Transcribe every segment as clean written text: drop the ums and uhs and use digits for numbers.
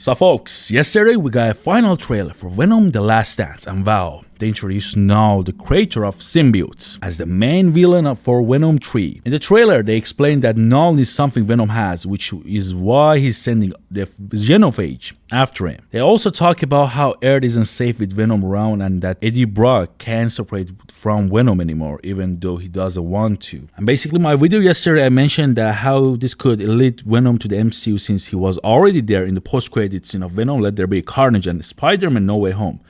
So folks, yesterday we got a final trailer for Venom The Last Dance, and wow, they introduced Knull, the creator of symbiotes, as the main villain for Venom 3. In the trailer, they explained that Knull is something Venom has, which is why he's sending the Genophage after him. They also talk about how Earth isn't safe with Venom around and that Eddie Brock can't separate from Venom anymore, even though he doesn't want to. And basically, my video yesterday, I mentioned that how this could lead Venom to the MCU since he was already there in the post-credit scene of Venom, Let There Be Carnage and Spider-Man No Way Home.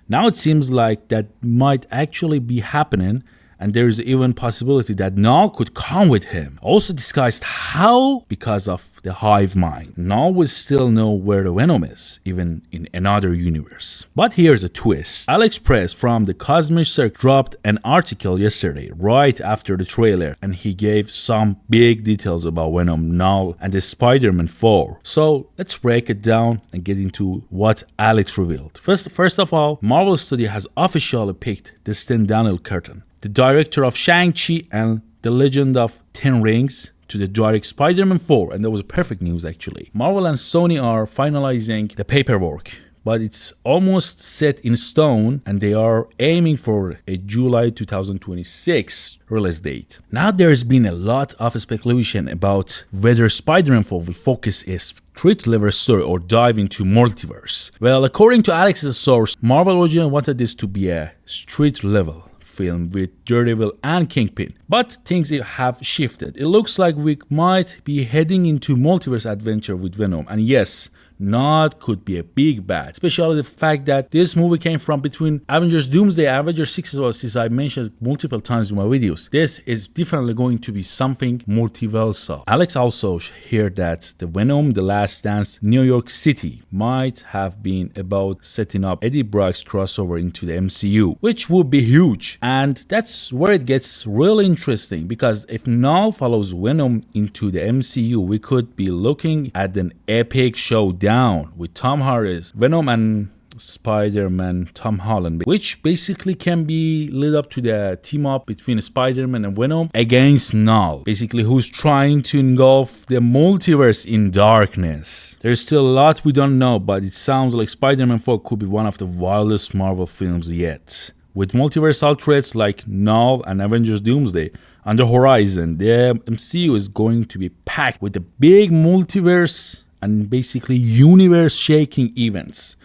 Now it seems like that might actually be happening, and there is even possibility that Knull could come with him. Also discussed how, because of the hive mind, Knull will still know where the Venom is, even in another universe. But here's a twist. Alex Press from the Cosmic Circle dropped an article yesterday, right after the trailer, and he gave some big details about Venom, Knull, and the Spider-Man 4. So let's break it down and get into what Alex revealed. First of all, Marvel Studios has officially picked Destin Daniel Curtin, the director of Shang-Chi and The Legend of Ten Rings, to the direct Spider-Man 4, and that was perfect news actually. Marvel and Sony are finalizing the paperwork, but it's almost set in stone and they are aiming for a July 2026 release date. Now there's been a lot of speculation about whether Spider-Man 4 will focus a street-level story or dive into multiverse. Well, according to Alex's source, Marvel originally wanted this to be a street-level film with Daredevil and Kingpin, but things have shifted. It looks like we might be heading into multiverse adventure with Venom, and yes, not could be a big bad, especially the fact that this movie came from between Avengers Doomsday and Avengers 6 as well, since I mentioned multiple times in my videos. This is definitely going to be something multiversal. Alex also heard that the Venom The Last Dance New York City might have been about setting up Eddie Brock's crossover into the MCU, which would be huge, and that's where it gets really interesting, because if Knull follows Venom into the MCU, we could be looking at an epic showdown with Tom Hardy's Venom and Spider-Man Tom Holland, which basically can be led up to the team up between Spider-Man and Venom against Knull, basically who's trying to engulf the multiverse in darkness. There's still a lot we don't know, but it sounds like Spider-Man 4 could be one of the wildest Marvel films yet. With multiversal threats like Knull and Avengers Doomsday on the horizon, the MCU is going to be packed with the big multiverse and basically universe-shaking events.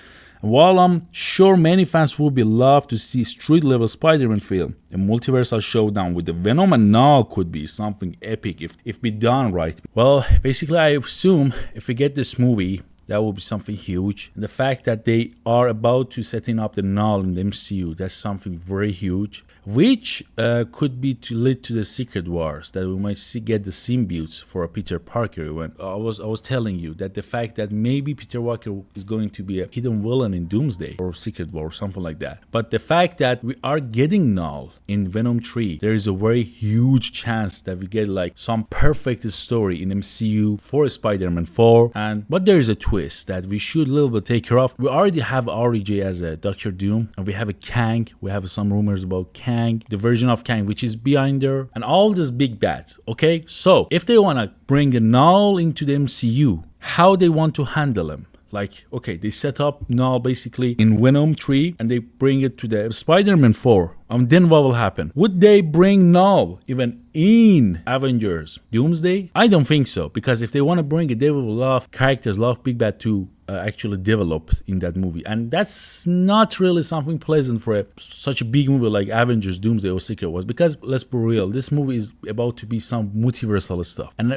And while I'm sure many fans will be love to see street-level Spider-Man film, a multiversal showdown with the Venom and Knull could be something epic if be done right. Well, basically I assume if we get this movie, that will be something huge. And the fact that they are about to setting up the Knull in the MCU, that's something very huge, which could be to lead to the Secret Wars, that we might get the symbiotes for a Peter Parker event. I was telling you that the fact that maybe Peter Parker is going to be a hidden villain in Doomsday or Secret War or something like that. But the fact that we are getting Knull in Venom 3, there is a very huge chance that we get like some perfect story in MCU for Spider-Man 4. But there is a twist that we should a little bit take care of. We already have RJ as a Doctor Doom, and we have a Kang. We have some rumors about Kang, the version of Kang which is behind there, and all these big bats. Okay, so if they want to bring a Knull into the MCU, how they want to handle him? Like, okay, they set up Knull basically in Venom 3 and they bring it to the Spider-Man 4. And then what will happen? Would they bring Knull even in Avengers Doomsday? I don't think so, because if they want to bring it, they will love characters, love Big Bad to actually develop in that movie, and that's not really something pleasant for such a big movie like Avengers Doomsday or Secret Wars, because let's be real, this movie is about to be some multiversal stuff, and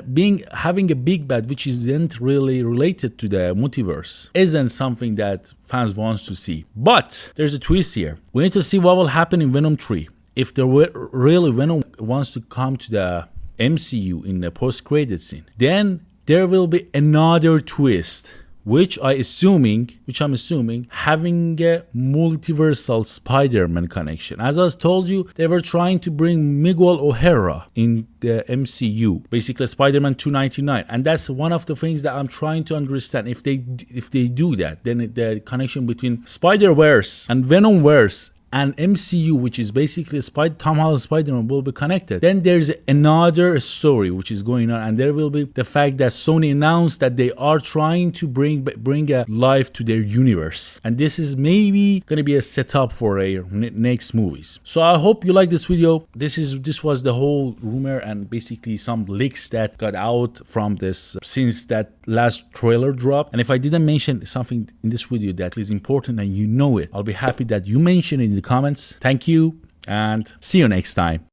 having a Big Bad which isn't really related to the multiverse isn't something that fans want to see. But there's a twist here. We need to see what will happen in Venom 3. If there were really Venom wants to come to the MCU in the post-credit scene, then there will be another twist, which I'm assuming having a multiversal Spider-Man connection. As I told you, they were trying to bring Miguel O'Hara in the MCU, basically Spider-Man 299, and that's one of the things that I'm trying to understand. If they do that, then the connection between Spider-Verse and Venom-Verse and MCU, which is basically Tom Holland Spider-Man, will be connected. Then there's another story which is going on, and there will be the fact that Sony announced that they are trying to bring a life to their universe, and this is maybe gonna be a setup for a next movies. So I hope you like this video. This was the whole rumor and basically some leaks that got out from this since that last trailer dropped. And if I didn't mention something in this video that is important and you know it, I'll be happy that you mention it in the comments. Thank you and see you next time.